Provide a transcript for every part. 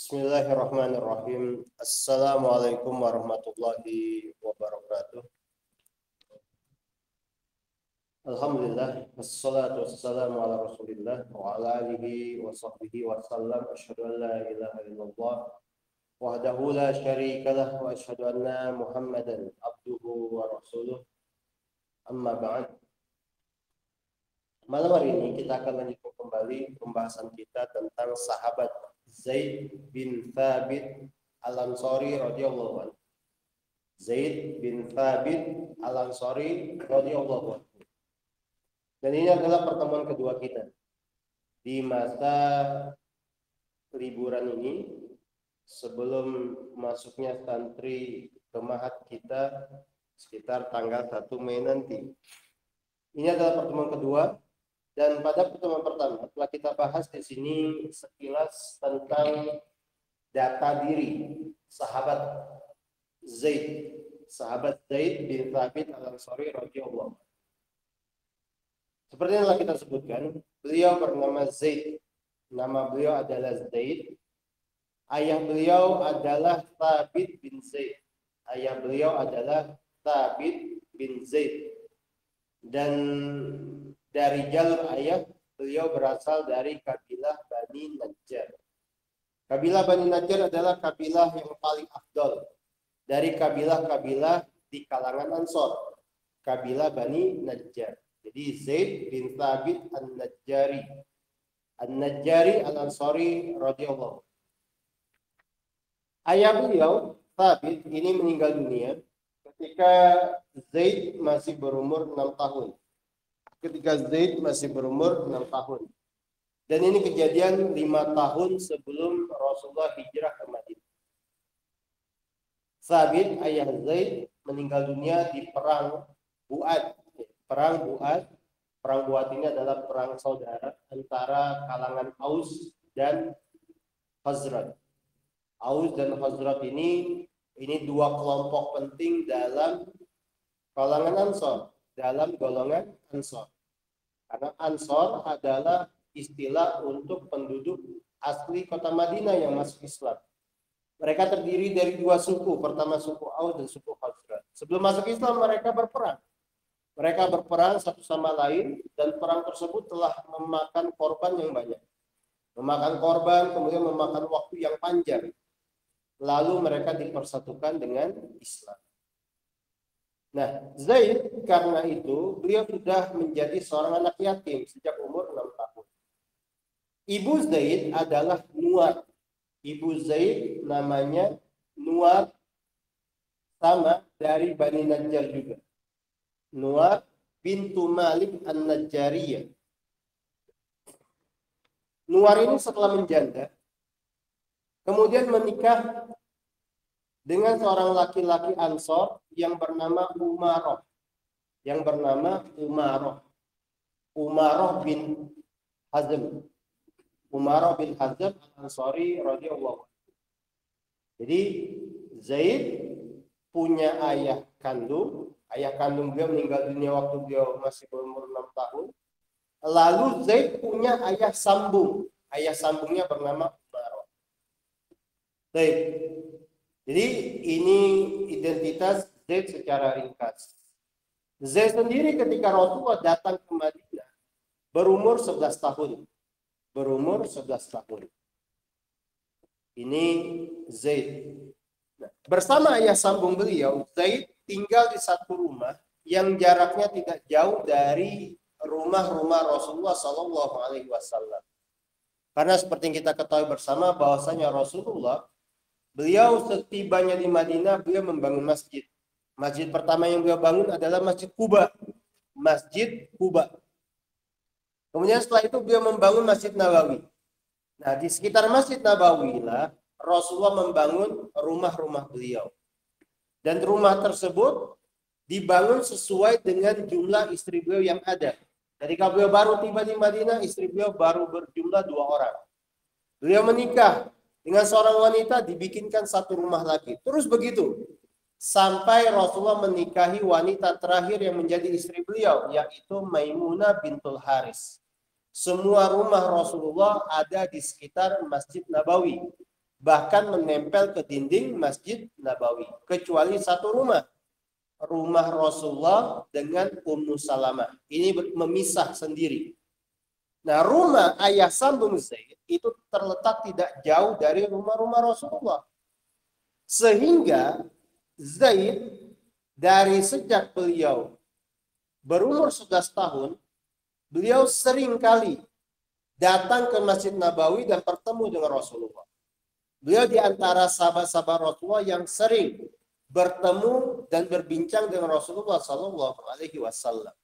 Bismillahirrahmanirrahim. Assalamualaikum warahmatullahi wabarakatuh. Alhamdulillah, wassalatu wassalamu ala rasulillah wa ala alihi wa sahbihi wa sallam. Asyhadu an la ilaha illallah wahdahu la syarika lah wa asyhadu anna Muhammadan abduhu wa rasuluh. Amma ba'd. Malam hari ini kita akan lanjutkan kembali pembahasan kita tentang sahabat Zaid bin Thabit Al-Ansari radhiyallahu anhu. Zaid bin Thabit Al-Ansari radhiyallahu anhu. Dan ini adalah pertemuan kedua kita di masa liburan ini sebelum masuknya santri ke Mahat kita sekitar tanggal 1 Mei nanti. Ini adalah pertemuan kedua. Dan pada pertemuan pertama telah kita bahas di sini sekilas tentang data diri sahabat Zaid bin Thabit Al-Ansari radhiyallahu anhu. Seperti yang telah kita sebutkan, beliau bernama Zaid. Nama beliau adalah Zaid. Ayah beliau adalah Thabit bin Zaid. Ayah beliau adalah Thabit bin Zaid. Dan dari jalur ayah, beliau berasal dari kabilah Bani Najjar. Kabilah Bani Najjar adalah kabilah yang paling afdol dari kabilah-kabilah di kalangan Ansor. Kabilah Bani Najjar. Jadi Zaid bin Thabit An-Najjari. An-Najjari Al-Ansari radhiyallahu. Ayah beliau, Thabit, ini meninggal dunia ketika Zaid masih berumur 6 tahun. Ketika Zaid masih berumur 6 tahun. Dan ini kejadian 5 tahun sebelum Rasulullah hijrah ke Madinah. Thabit, ayah Zaid, meninggal dunia di perang Bu'ad. Perang Bu'ad ini adalah perang saudara antara kalangan Aus dan Khazraj. Aus dan Khazraj ini dua kelompok penting dalam kalangan Ansor, dalam golongan Ansor. Karena Ansor adalah istilah untuk penduduk asli kota Madinah yang masuk Islam. Mereka terdiri dari dua suku. Pertama suku Aus dan suku Khazraj. Sebelum masuk Islam mereka berperang. Mereka berperang satu sama lain dan perang tersebut telah memakan korban yang banyak. Memakan korban, kemudian memakan waktu yang panjang. Lalu mereka dipersatukan dengan Islam. Nah, Zaid karena itu beliau sudah menjadi seorang anak yatim sejak umur 6 tahun. Ibu Zaid adalah Nuar. Ibu Zaid namanya Nuar, sama dari Bani Najjar juga. Nuar bintu Malik An-Najjariyah. Nuar ini setelah menjanda, kemudian menikah dengan seorang laki-laki Ansor yang bernama Umaroh. Umaroh bin Hazm. Umaroh bin Hazm Al-Ansari radhiyallahu anhu. Jadi Zaid punya ayah kandung. Ayah kandung beliau meninggal dunia waktu beliau masih berumur 6 tahun. Lalu Zaid punya ayah sambung. Ayah sambungnya bernama Umaroh. Zaid. Jadi ini identitas Zaid secara ringkas. Zaid sendiri ketika Rasulullah datang ke Madinah berumur 11 tahun. Ini Zaid. Nah, bersama ayah sambung beliau, Zaid tinggal di satu rumah yang jaraknya tidak jauh dari rumah-rumah Rasulullah SAW. Karena seperti yang kita ketahui bersama bahwasanya Rasulullah, beliau setibanya di Madinah, beliau membangun masjid. Masjid pertama yang beliau bangun adalah Masjid Quba. Kemudian setelah itu beliau membangun Masjid Nabawi. Nah, di sekitar Masjid Nabawi lah Rasulullah membangun rumah-rumah beliau. Dan rumah tersebut dibangun sesuai dengan jumlah istri beliau yang ada. Ketika beliau baru tiba di Madinah, istri beliau baru berjumlah 2 orang. Beliau menikah dengan seorang wanita, dibikinkan satu rumah lagi. Terus begitu. Sampai Rasulullah menikahi wanita terakhir yang menjadi istri beliau, yaitu Maimunah bintul Haris. Semua rumah Rasulullah ada di sekitar Masjid Nabawi. bahkan menempel ke dinding Masjid Nabawi, kecuali satu rumah, rumah Rasulullah dengan Ummu Salamah. Ini memisah sendiri. Nah, rumah ayah sambung Zaid itu terletak tidak jauh dari rumah-rumah Rasulullah. Sehingga Zaid dari sejak beliau berumur 11 tahun, beliau sering kali datang ke Masjid Nabawi dan bertemu dengan Rasulullah. Beliau di antara sahabat-sahabat Rasulullah yang sering bertemu dan berbincang dengan Rasulullah Sallallahu Alaihi Wasallam.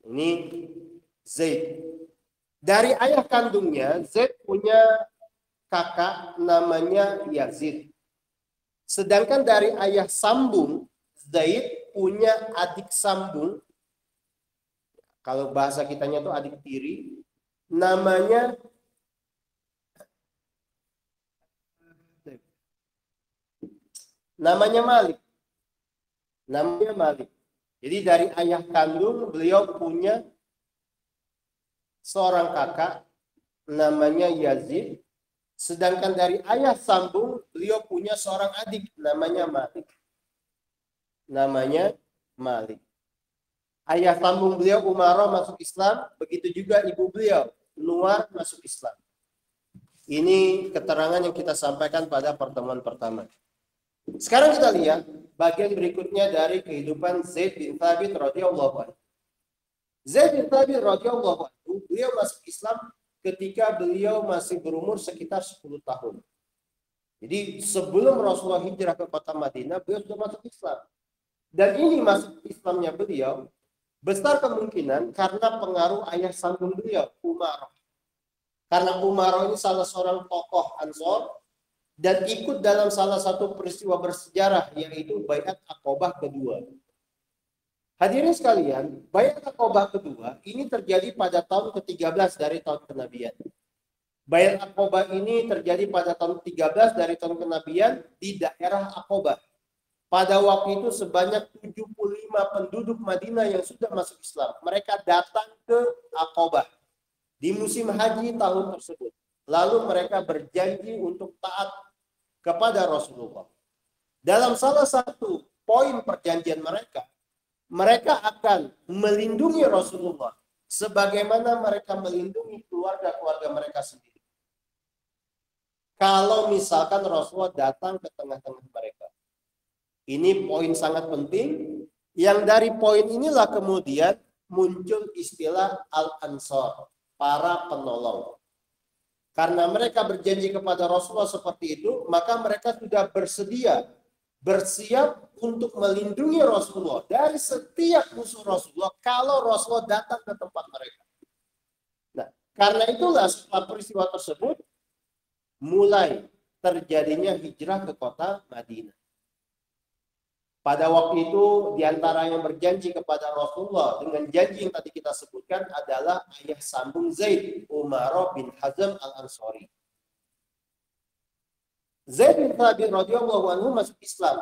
Ini Zaid. Dari ayah kandungnya, Zaid punya kakak namanya Yazid. Sedangkan dari ayah sambung, Zaid punya adik sambung. Kalau bahasa kitanya itu adik tiri, namanya Malik. Namanya Malik. Jadi dari ayah kandung beliau punya seorang kakak namanya Yazid. Sedangkan dari ayah sambung beliau punya seorang adik namanya Malik. Namanya Malik. Ayah sambung beliau Umarah masuk Islam, begitu juga ibu beliau Nuar masuk Islam. Ini keterangan yang kita sampaikan pada pertemuan pertama. Sekarang kita lihat bagian berikutnya dari kehidupan Zaid bin Thabit radhiyallahu anhu. Zaid bin Thabit radhiyallahu anhu, beliau masuk Islam ketika beliau masih berumur sekitar 10 tahun. Jadi sebelum Rasulullah hijrah ke kota Madinah, beliau sudah masuk Islam. Dan ini masuk Islamnya beliau besar kemungkinan karena pengaruh ayah sambung beliau, Umarah. Karena Umarah ini salah seorang tokoh Ansor dan ikut dalam salah satu peristiwa bersejarah, yaitu Baiat Aqobah kedua. Hadirin sekalian, Baiat Aqobah kedua ini terjadi pada tahun ke-13 dari tahun kenabian. Baiat Aqobah ini terjadi pada tahun 13 dari tahun kenabian di daerah Aqobah. Pada waktu itu sebanyak 75 penduduk Madinah yang sudah masuk Islam. Mereka datang ke Aqobah di musim haji tahun tersebut. Lalu mereka berjanji untuk taat kepada Rasulullah. Dalam salah satu poin perjanjian mereka, mereka akan melindungi Rasulullah sebagaimana mereka melindungi keluarga-keluarga mereka sendiri. Kalau misalkan Rasulullah datang ke tengah-tengah mereka. Ini poin sangat penting, yang dari poin inilah kemudian muncul istilah Al-Ansor, para penolong. Karena mereka berjanji kepada Rasulullah seperti itu, maka mereka sudah bersiap untuk melindungi Rasulullah dari setiap musuh Rasulullah kalau Rasulullah datang ke tempat mereka. Nah, karena itulah setelah peristiwa tersebut, mulai terjadinya hijrah ke kota Madinah. Pada waktu itu, diantara yang berjanji kepada Rasulullah dengan janji yang tadi kita sebutkan adalah ayah sambung Zaid, Umarah bin Hazm al-Ansari. Zaid bin Thabit radhiyallahu anhu masuk Islam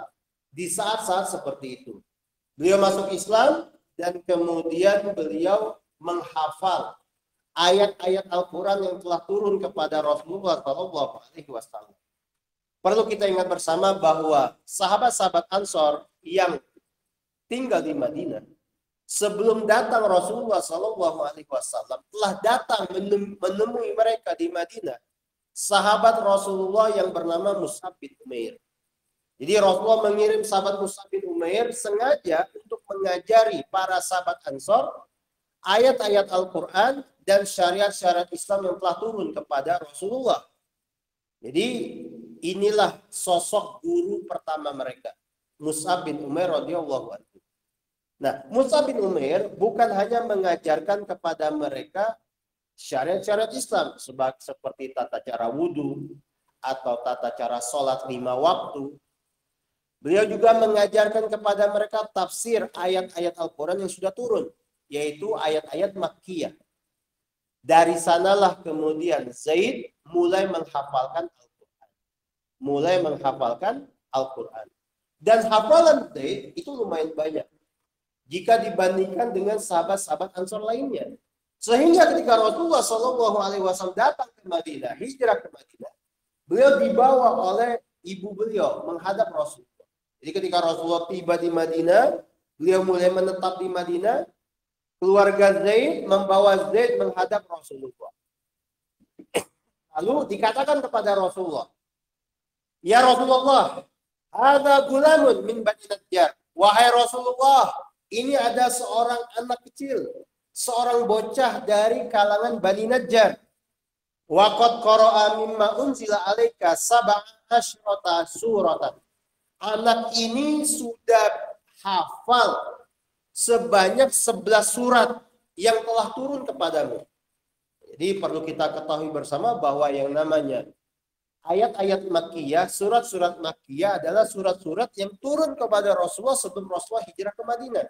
di saat-saat seperti itu. Beliau masuk Islam dan kemudian beliau menghafal ayat-ayat Al-Quran yang telah turun kepada Rasulullah SAW. Perlu kita ingat bersama bahwa sahabat-sahabat Ansor yang tinggal di Madinah sebelum datang Rasulullah SAW telah datang menemui mereka di Madinah sahabat Rasulullah yang bernama Mus'ab bin Umair. Jadi Rasulullah mengirim sahabat Mus'ab bin Umair sengaja untuk mengajari para sahabat Ansor ayat-ayat Al-Quran dan syariat-syariat Islam yang telah turun kepada Rasulullah. Jadi inilah sosok guru pertama mereka, Mus'ab bin Umair radhiyallahu anhu. Nah, Mus'ab bin Umair bukan hanya mengajarkan kepada mereka syariat-syariat Islam seperti tata cara wudhu atau tata cara sholat 5 waktu. Beliau juga mengajarkan kepada mereka tafsir ayat-ayat Al-Quran yang sudah turun, yaitu ayat-ayat Makkiyah. Dari sanalah kemudian Zaid mulai menghafalkan Al-Quran. Dan hafalan Zaid itu lumayan banyak jika dibandingkan dengan sahabat-sahabat Ansor lainnya. Sehingga ketika Rasulullah SAW datang ke Madinah, hijrah ke Madinah, Beliau dibawa oleh ibu beliau menghadap Rasulullah. Jadi ketika Rasulullah tiba di Madinah, beliau mulai menetap di Madinah. Keluarga Zaid membawa Zaid menghadap Rasulullah. Lalu dikatakan kepada Rasulullah, "Ya Rasulullah, ada gulamun min Bani Najjar." Wahai Rasulullah, ini ada seorang anak kecil, seorang bocah dari kalangan Bani Najjar. Waqad qara'a mimma unzila 'alaika sab'a asyrata suratan. Anak ini sudah hafal sebanyak 11 surat yang telah turun kepadamu. Jadi perlu kita ketahui bersama bahwa yang namanya ayat-ayat Makkiyah, surat-surat Makkiyah adalah surat-surat yang turun kepada Rasulullah sebelum Rasulullah hijrah ke Madinah.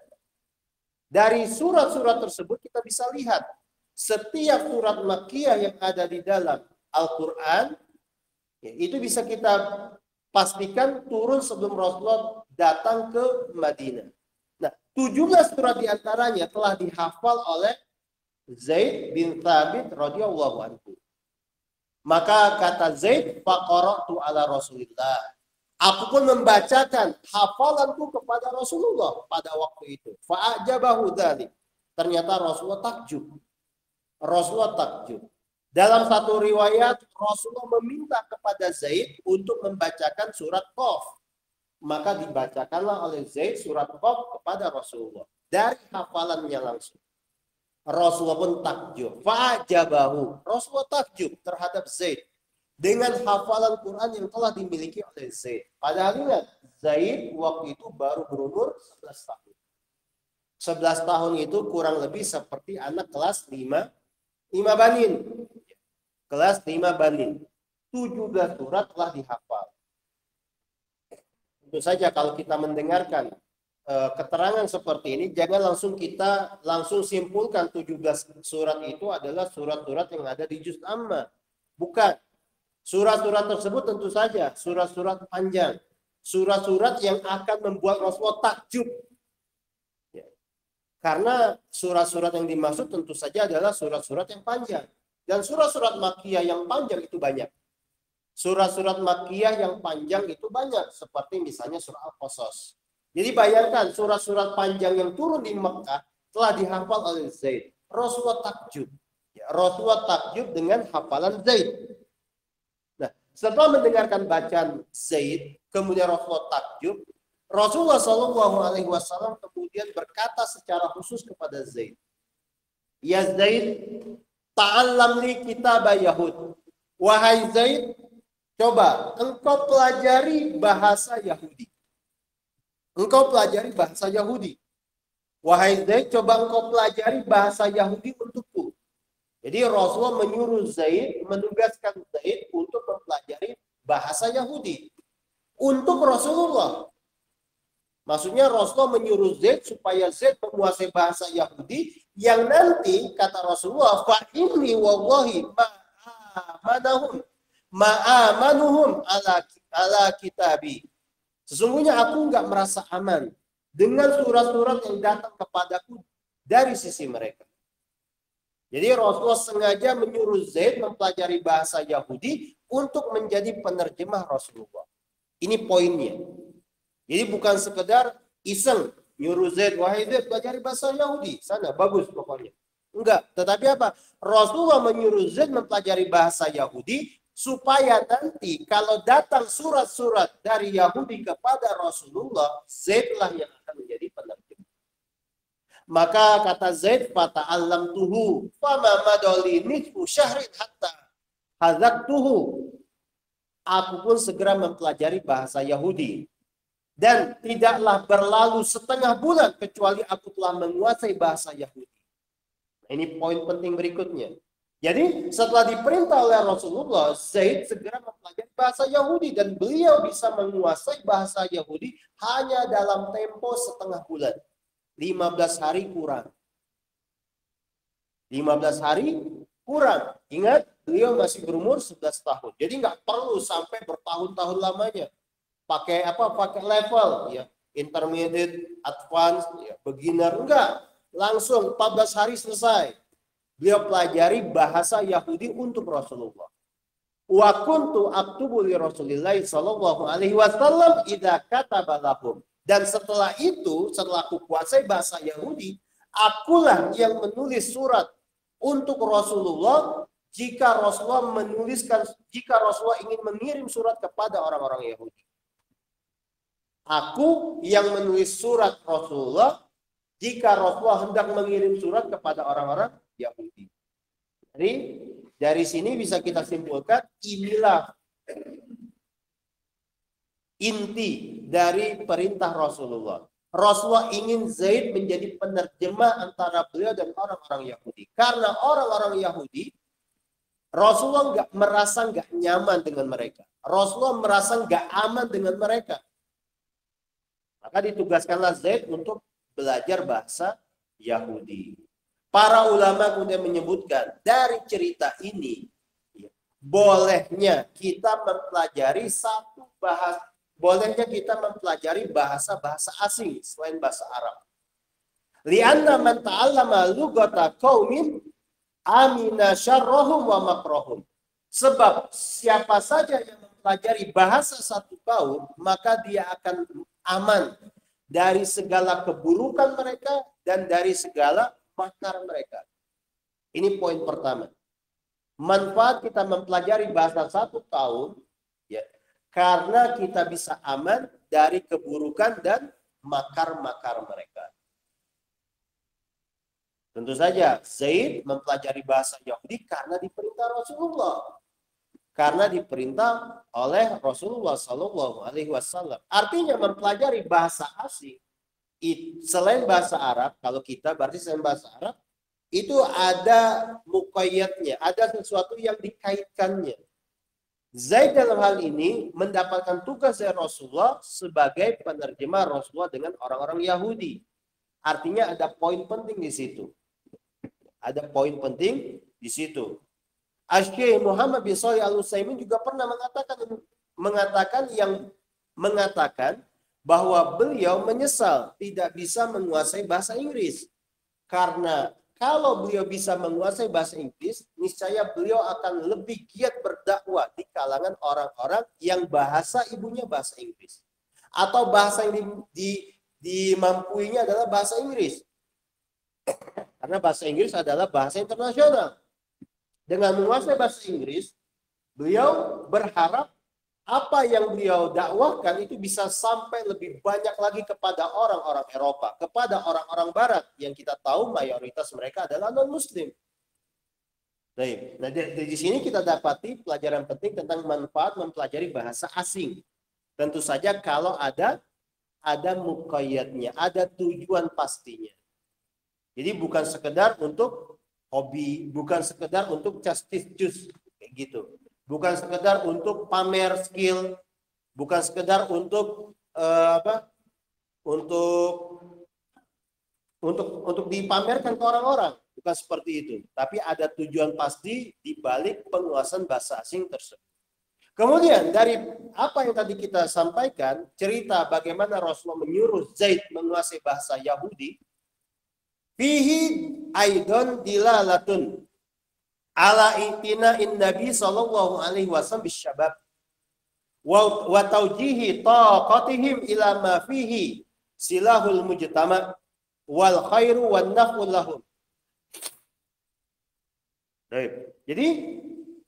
Dari surat-surat tersebut kita bisa lihat setiap surat Makkiyah yang ada di dalam Al-Quran, ya, itu bisa kita pastikan turun sebelum Rasulullah datang ke Madinah. Nah, 17 surat diantaranya telah dihafal oleh Zaid bin Thabit radhiyallahu anhu. Maka kata Zaid, faqara'tu ala Rasulillah. Aku pun membacakan hafalanku kepada Rasulullah pada waktu itu. Fa'ajabahu dzalik. Ternyata Rasulullah takjub. Rasulullah takjub. Dalam satu riwayat, Rasulullah meminta kepada Zaid untuk membacakan surat Qaf. Maka dibacakanlah oleh Zaid surat Qaf kepada Rasulullah. Dari hafalannya langsung. Rasulullah pun takjub. Fa'ajabahu. Rasulullah takjub terhadap Zaid dengan hafalan Quran yang telah dimiliki oleh Zaid. Padahal ingat, Zaid waktu itu baru berumur 11 tahun. 11 tahun itu kurang lebih seperti anak kelas 5 banin. Kelas 5 banin. 17 surat telah dihafal. Tentu saja kalau kita mendengarkan keterangan seperti ini, jangan kita langsung simpulkan 17 surat itu adalah surat-surat yang ada di juz amma. Bukan. Surat-surat tersebut tentu saja surat-surat panjang. Surat-surat yang akan membuat Rasulullah takjub. Ya. Karena surat-surat yang dimaksud tentu saja adalah surat-surat yang panjang. Dan surat-surat Makkiyah yang panjang itu banyak. Surat-surat Makkiyah yang panjang itu banyak. Seperti misalnya surah Al-Qasas. Jadi bayangkan surat-surat panjang yang turun di Mekah telah dihafal oleh Zaid. Rasulullah takjub. Ya, Rasulullah takjub dengan hafalan Zaid. Nah, setelah mendengarkan bacaan Zaid, kemudian Rasulullah takjub. Rasulullah SAW kemudian berkata secara khusus kepada Zaid, "Ya Zaid, ta'allam li kitab Yahud." Wahai Zaid, coba engkau pelajari bahasa Yahudi. Engkau pelajari bahasa Yahudi. Wahai Zaid, coba engkau pelajari bahasa Yahudi untukku. Jadi Rasulullah menyuruh Zaid, menugaskan Zaid untuk mempelajari bahasa Yahudi. Untuk Rasulullah. Maksudnya Rasulullah menyuruh Zaid supaya Zaid menguasai bahasa Yahudi yang nanti kata Rasulullah, fa inni wallahi ma'amanuhum ala kitabi. Sesungguhnya aku nggak merasa aman dengan surat-surat yang datang kepadaku dari sisi mereka. Jadi Rasulullah sengaja menyuruh Zaid mempelajari bahasa Yahudi untuk menjadi penerjemah Rasulullah. Ini poinnya. Jadi bukan sekedar iseng nyuruh Zaid, wahai Zaid pelajari bahasa Yahudi, sana bagus pokoknya. Enggak, tetapi apa? Rasulullah menyuruh Zaid mempelajari bahasa Yahudi supaya nanti kalau datang surat-surat dari Yahudi kepada Rasulullah, Zaidlah yang akan menjadi penerjemah. Maka kata Zaid, fata'allamtuhu fama madali nisfu syahrin hatta hazaktuhu. Aku pun segera mempelajari bahasa Yahudi. Dan tidaklah berlalu setengah bulan kecuali aku telah menguasai bahasa Yahudi. Nah, ini poin penting berikutnya. Jadi setelah diperintah oleh Rasulullah, Zaid segera mempelajari bahasa Yahudi. Dan beliau bisa menguasai bahasa Yahudi hanya dalam tempo setengah bulan. 15 hari kurang. 15 hari kurang. Ingat, beliau masih berumur 11 tahun. Jadi nggak perlu sampai bertahun-tahun lamanya. Pakai level ya, intermediate, advance, ya, beginner, enggak. Langsung 14 hari selesai. Beliau pelajari bahasa Yahudi untuk Rasulullah. Wa kuntu aktubu li Rasulillah sallallahu alaihi wasallam idza kataba lahum. Dan setelah itu, setelah aku kuasai bahasa Yahudi, akulah yang menulis surat untuk Rasulullah jika Rasulullah ingin mengirim surat kepada orang-orang Yahudi. Aku yang menulis surat Rasulullah jika Rasulullah hendak mengirim surat kepada orang-orang Yahudi. Jadi dari sini bisa kita simpulkan inilah inti dari perintah Rasulullah. Rasulullah ingin Zaid menjadi penerjemah antara beliau dan orang-orang Yahudi. Karena orang-orang Yahudi, Rasulullah merasa nggak nyaman dengan mereka. Rasulullah merasa nggak aman dengan mereka. Maka ditugaskanlah Zaid untuk belajar bahasa Yahudi. Para ulama kemudian menyebutkan dari cerita ini, bolehnya kita mempelajari bahasa-bahasa asing selain bahasa Arab. Lianna man ta'allama lughata qaumin amina syarrahum wa makrahum. Sebab siapa saja yang mempelajari bahasa satu kaum, maka dia akan aman dari segala keburukan mereka dan dari segala makar mereka. Ini poin pertama. Manfaat kita mempelajari bahasa satu kaum, ya, karena kita bisa aman dari keburukan dan makar-makar mereka. Tentu saja Zaid mempelajari bahasa Yahudi karena diperintah Rasulullah. Karena diperintah oleh Rasulullah Sallallahu Alaihi Wasallam. Artinya mempelajari bahasa asing selain bahasa Arab, kalau kita berarti selain bahasa Arab, itu ada muqayyadnya, ada sesuatu yang dikaitkannya. Zaid dalam hal ini mendapatkan tugas dari Rasulullah sebagai penerjemah Rasulullah dengan orang-orang Yahudi. Artinya ada poin penting di situ. Ada poin penting di situ. Asy-Syaikh Muhammad bin Shalih Al-Utsaimin juga pernah mengatakan bahwa beliau menyesal tidak bisa menguasai bahasa Inggris. Karena kalau beliau bisa menguasai bahasa Inggris, niscaya beliau akan lebih giat berdakwah di kalangan orang-orang yang bahasa ibunya bahasa Inggris. Atau bahasa yang dimampuinya adalah bahasa Inggris. Karena bahasa Inggris adalah bahasa internasional. Dengan menguasai bahasa Inggris, beliau berharap apa yang beliau dakwahkan itu bisa sampai lebih banyak lagi kepada orang-orang Eropa, kepada orang-orang Barat yang kita tahu mayoritas mereka adalah non-Muslim. Nah, di sini kita dapati pelajaran penting tentang manfaat mempelajari bahasa asing. Tentu saja kalau ada muqayyadnya, ada tujuan pastinya. Jadi bukan sekedar untuk hobi, bukan sekedar untuk just kayak gitu. Bukan sekedar untuk pamer skill, bukan sekedar untuk untuk dipamerkan ke orang-orang, bukan seperti itu. Tapi ada tujuan pasti di balik penguasaan bahasa asing tersebut. Kemudian dari apa yang tadi kita sampaikan, cerita bagaimana Rasulullah menyuruh Zaid menguasai bahasa Yahudi, fihi aidon dilalatun ala itina'in Nabi sallallahu alaihi wasallam bisyabab wa taujihi taqatihim ila ma fihi silahul mujtama wal khairu wan naf'u lahum. Baik. Jadi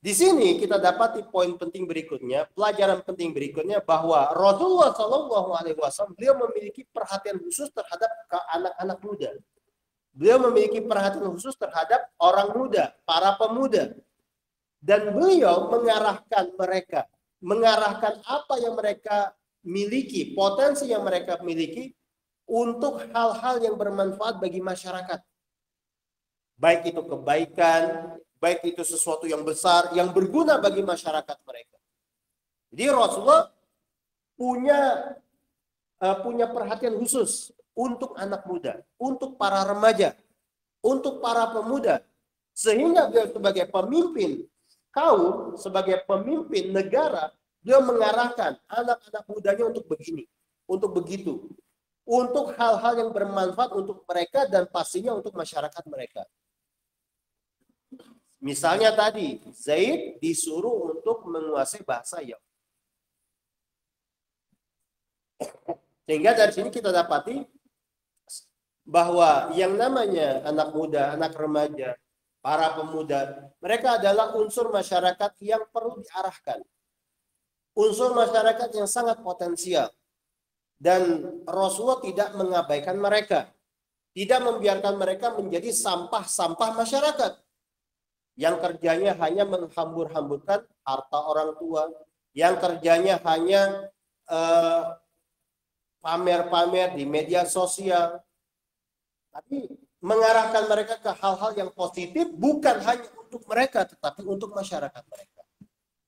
di sini kita dapati poin penting berikutnya, pelajaran penting berikutnya bahwa Rasulullah sallallahu alaihi wasallam beliau memiliki perhatian khusus terhadap anak-anak muda. Beliau memiliki perhatian khusus terhadap orang muda, para pemuda. Dan beliau mengarahkan apa yang mereka miliki, potensi yang mereka miliki untuk hal-hal yang bermanfaat bagi masyarakat. Baik itu kebaikan, baik itu sesuatu yang besar, yang berguna bagi masyarakat mereka. Jadi Rasulullah punya perhatian khusus untuk anak muda, untuk para remaja, untuk para pemuda. Sehingga beliau sebagai pemimpin kaum, sebagai pemimpin negara, beliau mengarahkan anak-anak mudanya untuk begini, untuk begitu. Untuk hal-hal yang bermanfaat untuk mereka dan pastinya untuk masyarakat mereka. Misalnya tadi, Zaid disuruh untuk menguasai bahasa Yahudi. Sehingga dari sini kita dapati bahwa yang namanya anak muda, anak remaja, para pemuda, mereka adalah unsur masyarakat yang perlu diarahkan. Unsur masyarakat yang sangat potensial. Dan Rasulullah tidak mengabaikan mereka. Tidak membiarkan mereka menjadi sampah-sampah masyarakat. Yang kerjanya hanya menghambur-hamburkan harta orang tua. Yang kerjanya hanya pamer-pamer di media sosial. Tapi mengarahkan mereka ke hal-hal yang positif bukan hanya untuk mereka, tetapi untuk masyarakat mereka.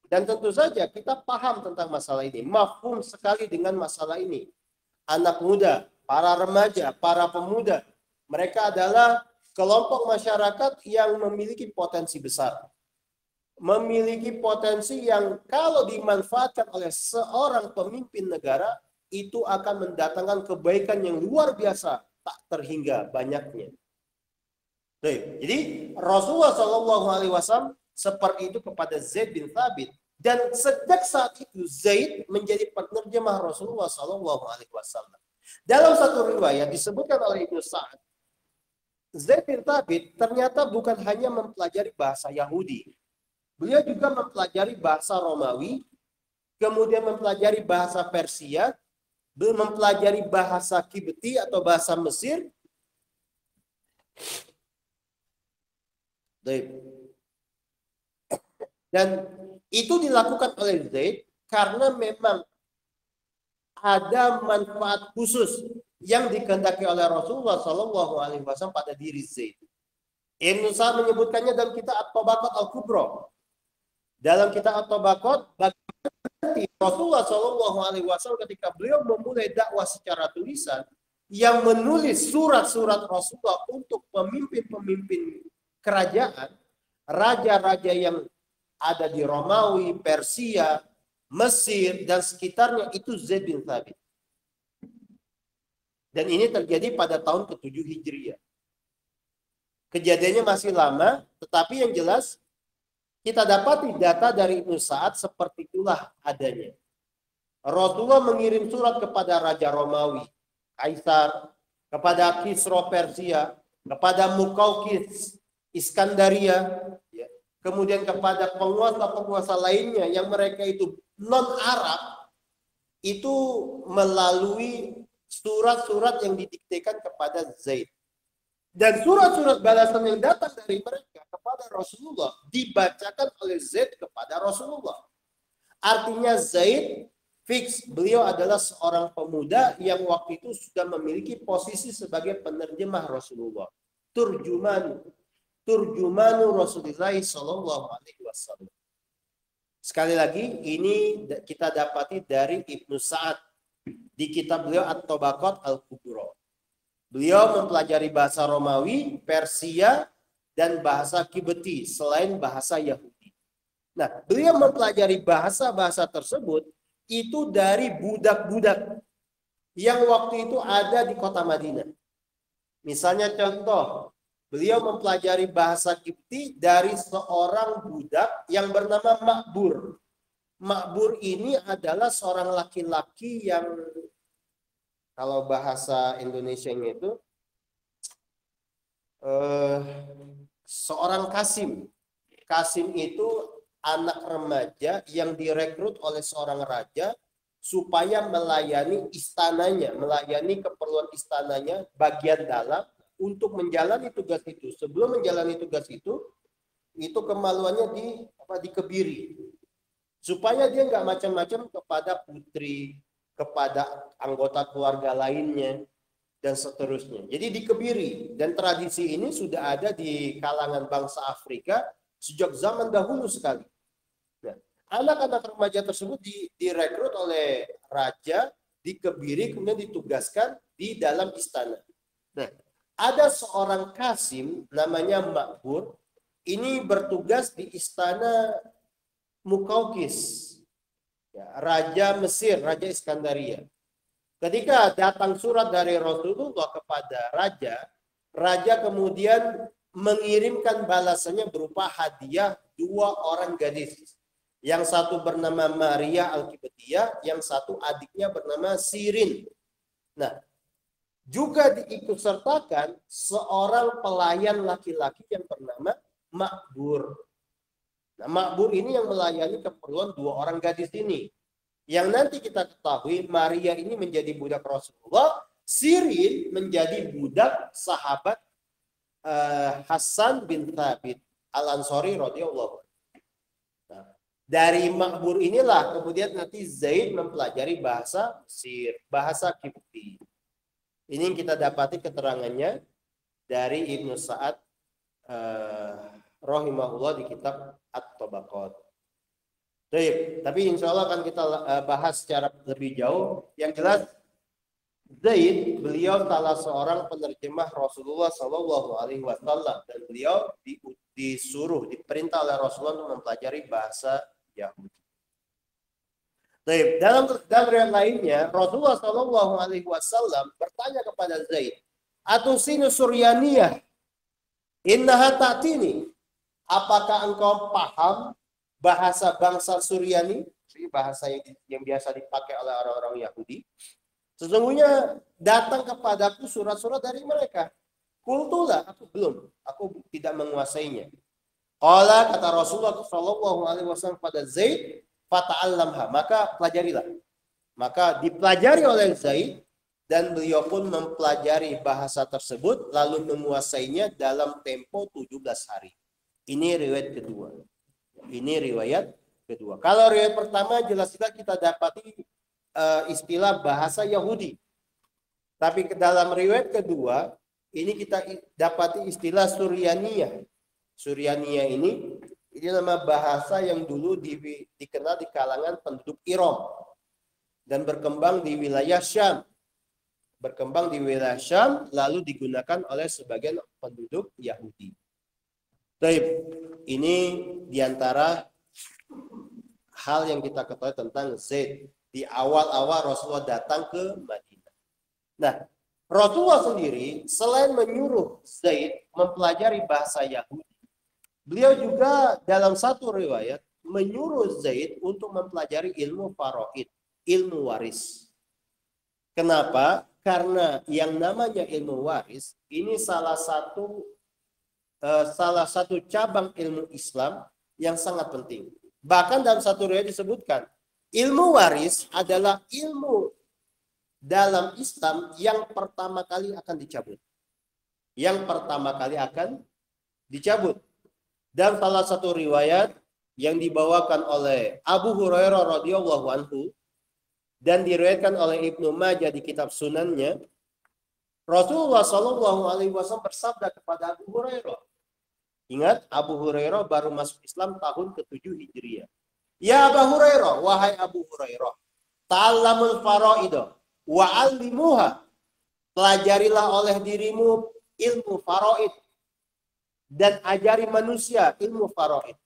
Dan tentu saja kita paham tentang masalah ini. Mafhum sekali dengan masalah ini. Anak muda, para remaja, para pemuda, mereka adalah kelompok masyarakat yang memiliki potensi besar. Memiliki potensi yang kalau dimanfaatkan oleh seorang pemimpin negara, itu akan mendatangkan kebaikan yang luar biasa, tak terhingga banyaknya. Jadi Rasulullah SAW seperti itu kepada Zaid bin Thabit, dan sejak saat itu Zaid menjadi penerjemah Rasulullah SAW. Dalam satu riwayat disebutkan oleh Ibnu Sa'ad, Zaid bin Thabit ternyata bukan hanya mempelajari bahasa Yahudi, beliau juga mempelajari bahasa Romawi, kemudian mempelajari bahasa Persia, mempelajari bahasa Kibti atau bahasa Mesir. Dan itu dilakukan oleh Zaid karena memang ada manfaat khusus yang dikehendaki oleh Rasulullah SAW pada diri Zaid. Ibnu Sa'ad menyebutkannya dalam kitab At-Tabaqat Al-Kubra. Dalam kitab At-Tabaqat, Rasulullah SAW ketika beliau memulai dakwah secara tulisan, yang menulis surat-surat Rasulullah untuk pemimpin-pemimpin kerajaan, raja-raja yang ada di Romawi, Persia, Mesir, dan sekitarnya, itu Zaid bin Thabit. Dan ini terjadi pada tahun ke-7 Hijriah. Kejadiannya masih lama, tetapi yang jelas kita dapati data dari Ibnu Sa'ad seperti itulah adanya. Rasulullah mengirim surat kepada Raja Romawi, Kaisar, kepada Kisra Persia, kepada Muqawqis Iskandaria, ya, kemudian kepada penguasa-penguasa lainnya yang mereka itu non-Arab, itu melalui surat-surat yang didiktekan kepada Zaid. Dan surat-surat balasan yang datang dari mereka kepada Rasulullah dibacakan oleh Zaid kepada Rasulullah. Artinya Zaid fix, beliau adalah seorang pemuda yang waktu itu sudah memiliki posisi sebagai penerjemah Rasulullah. Turjumanu Rasulullah SAW. Sekali lagi, ini kita dapati dari Ibnu Sa'ad di kitab beliau At-Tabaqat Al-Kubra. Beliau mempelajari bahasa Romawi, Persia, dan bahasa Kibti selain bahasa Yahudi. Nah, beliau mempelajari bahasa-bahasa tersebut itu dari budak-budak yang waktu itu ada di kota Madinah. Misalnya contoh, beliau mempelajari bahasa Kibti dari seorang budak yang bernama Ma'bur. Ma'bur ini adalah seorang laki-laki yang kalau bahasa Indonesianya itu seorang kasim. Kasim itu anak remaja yang direkrut oleh seorang raja supaya melayani istananya, melayani keperluan istananya bagian dalam untuk menjalani tugas itu. Sebelum menjalani tugas itu kemaluannya dikebiri. Supaya dia nggak macam-macam kepada putri, kepada anggota keluarga lainnya, dan seterusnya. Jadi dikebiri. Dan tradisi ini sudah ada di kalangan bangsa Afrika sejak zaman dahulu sekali. Nah, anak-anak remaja tersebut direkrut oleh raja, dikebiri, kemudian ditugaskan di dalam istana. Nah, ada seorang kasim namanya Ma'bur, ini bertugas di istana Muqawqis, ya, Raja Mesir, Raja Iskandaria. Ketika datang surat dari Rasulullah kepada raja, raja kemudian mengirimkan balasannya berupa hadiah 2 orang gadis. Yang satu bernama Maria Al-Kibtiyah, yang satu adiknya bernama Sirin. Nah, juga diikutsertakan seorang pelayan laki-laki yang bernama Makbur. Nah, Makbur ini yang melayani keperluan 2 orang gadis ini. Yang nanti kita ketahui Maria ini menjadi budak Rasulullah, Sirin menjadi budak sahabat Hasan bin Thabit Al-Ansari radhiyallahu anhu. Nah, dari Makbur inilah kemudian nanti Zaid mempelajari bahasa Mesir, bahasa Kipti. Ini yang kita dapati keterangannya dari Ibnu Sa'ad rahimahullah di kitab At-Tabaqat. Tapi insya Allah akan kita bahas secara lebih jauh. Yang jelas Zaid, beliau salah seorang penerjemah Rasulullah Shallallahu Alaihi Wasallam dan beliau diperintah oleh Rasulullah untuk mempelajari bahasa Yahudi. Dalam riwayat lainnya, Rasulullah Shallallahu Alaihi Wasallam bertanya kepada Zaid, "Atusinu Suryaniyah, innaha ta'tini." Apakah engkau paham bahasa bangsa Suryani, bahasa yang biasa dipakai oleh orang-orang Yahudi? Sesungguhnya datang kepadaku surat-surat dari mereka. Kultulah, aku belum, aku tidak menguasainya. Qala, kata Rasulullah Shallallahu Alaihi Wasallam pada Zaid, fata'allamha, maka pelajarilah. Maka dipelajari oleh Zaid dan beliau pun mempelajari bahasa tersebut lalu menguasainya dalam tempo 17 hari. Ini riwayat kedua. Kalau riwayat pertama jelas-jelas kita dapati istilah bahasa Yahudi. Tapi dalam riwayat kedua ini kita dapati istilah Suryaniyah. Suryaniyah ini nama bahasa yang dulu dikenal di kalangan penduduk Iram dan berkembang di wilayah Syam. Lalu digunakan oleh sebagian penduduk Yahudi. Ini diantara hal yang kita ketahui tentang Zaid di awal-awal Rasulullah datang ke Madinah. Nah, Rasulullah sendiri selain menyuruh Zaid mempelajari bahasa Yahudi, beliau juga dalam satu riwayat menyuruh Zaid untuk mempelajari ilmu faraid, ilmu waris. Kenapa? Karena yang namanya ilmu waris ini salah satu cabang ilmu Islam yang sangat penting. Bahkan dalam satu riwayat disebutkan, ilmu waris adalah ilmu dalam Islam yang pertama kali akan dicabut. Dan salah satu riwayat yang dibawakan oleh Abu Hurairah radhiyallahu anhu dan diriwayatkan oleh Ibnu Majah di kitab Sunannya, Rasulullah Shallallahu Alaihi Wasallam bersabda kepada Abu Hurairah. Ingat, Abu Hurairah baru masuk Islam tahun ke-7 Hijriah. Ya Abu Hurairah, wahai Abu Hurairah, ta'allamul faraidah wa 'allimuha. Pelajarilah oleh dirimu ilmu faraid dan ajari manusia ilmu faraid.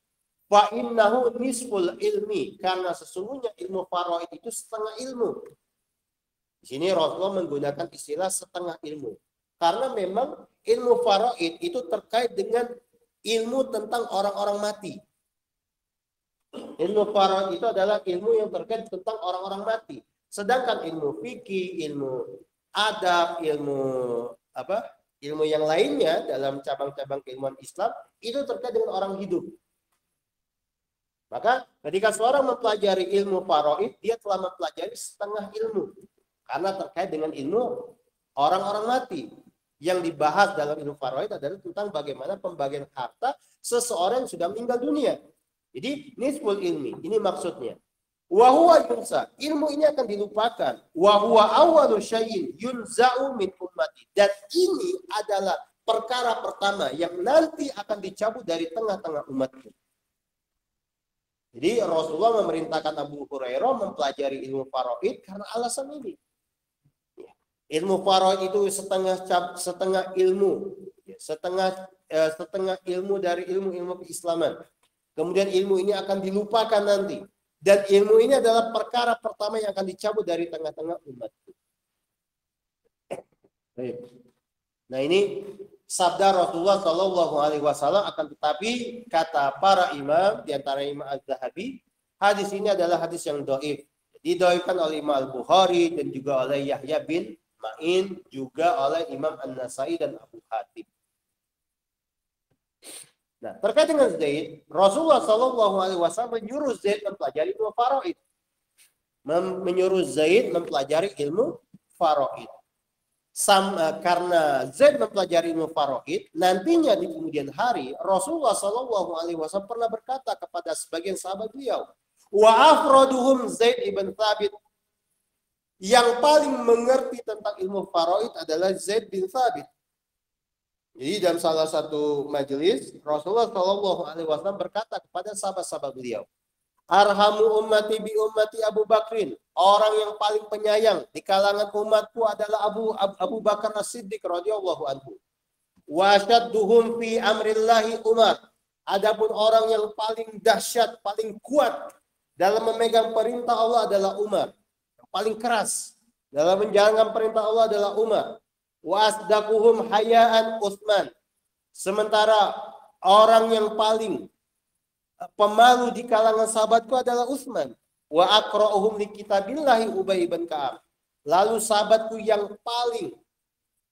Fa innahu nisful ilmi, karena sesungguhnya ilmu faraid itu setengah ilmu. Di sini Rasulullah menggunakan istilah setengah ilmu. Karena memang ilmu faraid itu terkait dengan ilmu tentang orang-orang mati. Ilmu faraid itu adalah ilmu yang terkait tentang orang-orang mati. Sedangkan ilmu fikih, ilmu adab, ilmu yang lainnya dalam cabang-cabang keilmuan Islam itu terkait dengan orang hidup. Maka ketika seorang mempelajari ilmu faraid, dia telah mempelajari setengah ilmu. Karena terkait dengan ilmu orang-orang mati. Yang dibahas dalam ilmu faraid adalah tentang bagaimana pembagian harta seseorang yang sudah meninggal dunia. Jadi nisful ilmi, ini maksudnya. Wa huwa yunsa, ilmu ini akan dilupakan. Wa huwa awwalu syai'in yunza'u min ummati. Dan ini adalah perkara pertama yang nanti akan dicabut dari tengah-tengah umatku. Jadi Rasulullah memerintahkan Abu Hurairah mempelajari ilmu faraid karena alasan ini. Ilmu faraid itu setengah ilmu, setengah ilmu dari ilmu keislaman. Kemudian ilmu ini akan dilupakan nanti. Dan ilmu ini adalah perkara pertama yang akan dicabut dari tengah-tengah umat. Nah, ini sabda Rasulullah Shallallahu Alaihi Wasallam, akan tetapi kata para imam, di antara Imam Az-Zahabi, hadis ini adalah hadis yang dhaif. Didoifkan oleh Imam Al-Bukhari dan juga oleh Yahya bin Ma'in, juga oleh Imam An-Nasai dan Abu Hatim. Nah, terkait dengan Zaid, Rasulullah Shallallahu Alaihi Wasallam menyuruh Zaid mempelajari ilmu faraid, menyuruh Zaid mempelajari ilmu faraid. Karena Zaid mempelajari ilmu faraid, nantinya di kemudian hari Rasulullah Shallallahu Alaihi Wasallam pernah berkata kepada sebagian sahabat beliau, wa afraduhum Zaid ibn Thabit, yang paling mengerti tentang ilmu faraid adalah Zaid bin Thabit. Jadi dalam salah satu majelis Rasulullah Shallallahu Alaihi Wasallam berkata kepada sahabat-sahabat beliau, arhamu ummati bi ummati Abu Bakrin, orang yang paling penyayang di kalangan umatku adalah Abu Bakar As-Siddiq radhiyallahu anhu. Wa syadduhum fi amrillahi Umar, adapun orang yang paling dahsyat, paling kuat dalam memegang perintah Allah adalah Umar. Yang paling keras dalam menjalankan perintah Allah adalah Umar. Wa asdaquhum hayaan Utsman, sementara orang yang paling pemalu di kalangan sahabatku adalah Utsman. Wa aqra'uhum li kitabillahi Ubay bin Ka'ab, lalu sahabatku yang paling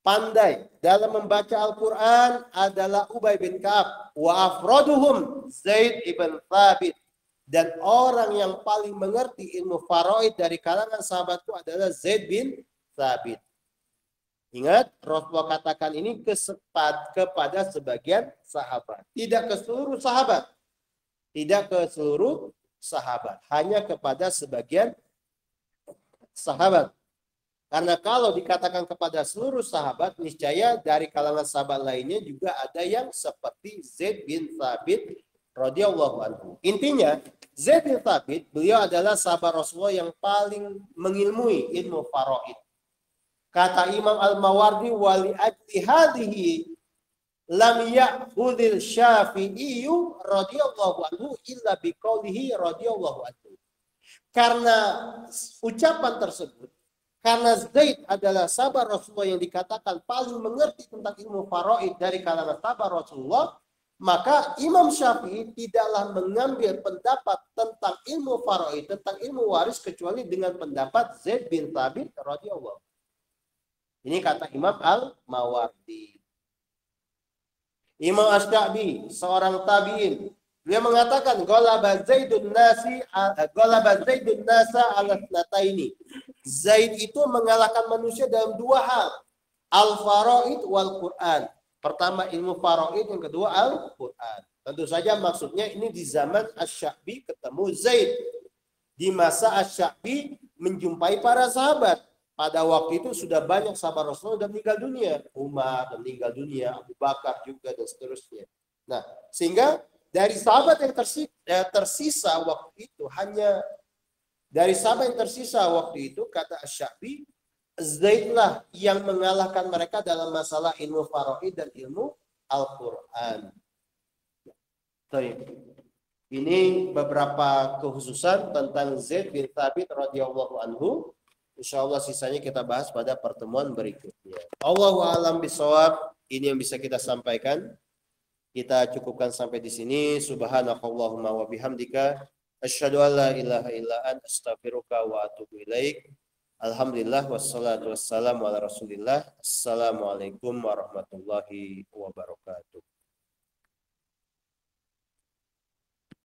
pandai dalam membaca Al-Quran adalah Ubay bin Ka'ab. Wa afraduhum Zaid ibn Thabit, dan orang yang paling mengerti ilmu faraid dari kalangan sahabatku adalah Zaid bin Thabit. Ingat, Rasulullah katakan ini kepada sebagian sahabat, tidak ke seluruh sahabat. Tidak ke seluruh sahabat, hanya kepada sebagian sahabat. Karena kalau dikatakan kepada seluruh sahabat, niscaya dari kalangan sahabat lainnya juga ada yang seperti Zaid bin Thabit radhiyallahu anhu. Intinya, Zaid bin Thabit, beliau adalah sahabat Rasulullah yang paling mengilmui ilmu faraid. Kata Imam Al-Mawardi, wali ajli hadhihi lam ya'khudhil Syafi'i radhiyallahu anhu illa biqaulihi radhiyallahu anhu. Karena ucapan tersebut, karena Zaid adalah sahabat Rasulullah yang dikatakan paling mengerti tentang ilmu faraid dari kalangan sahabat Rasulullah, maka Imam Syafi'i tidaklah mengambil pendapat tentang ilmu faraid, tentang ilmu waris, kecuali dengan pendapat Zaid bin Thabit radhiyallahu. Ini kata Imam Al-Mawardi. Imam Asy-Sya'bi, seorang tabi'in, dia mengatakan ghalaba Zaidun nasa ala thnataini. Zaid itu mengalahkan manusia dalam dua hal, al-faraid wal Quran. Pertama ilmu faraid, yang kedua Al-Quran. Tentu saja maksudnya ini di zaman Asy-Sya'bi ketemu Zaid. Di masa Asy-Sya'bi menjumpai para sahabat. Pada waktu itu sudah banyak sahabat Rasulullah sudah meninggal dunia. Umar sudah meninggal dunia, Abu Bakar juga, dan seterusnya. Nah, sehingga dari sahabat yang tersisa waktu itu, hanya dari sahabat yang tersisa waktu itu, kata Asy-Sya'bi, Zaidlah yang mengalahkan mereka dalam masalah ilmu faraid dan ilmu Al-Quran. Ini beberapa kekhususan tentang Zaid bin Thabit radhiyallahu anhu. Insyaallah sisanya kita bahas pada pertemuan berikutnya. Allahu a'lam bishawab. Ini yang bisa kita sampaikan. Kita cukupkan sampai di sini. Subhanakallahumma wa bihamdika asyhadu an la ilaha illa anta astaghfiruka wa atubu ilaik. Alhamdulillah wassalatu wassalamu ala Rasulillah. Assalamualaikum warahmatullahi wabarakatuh.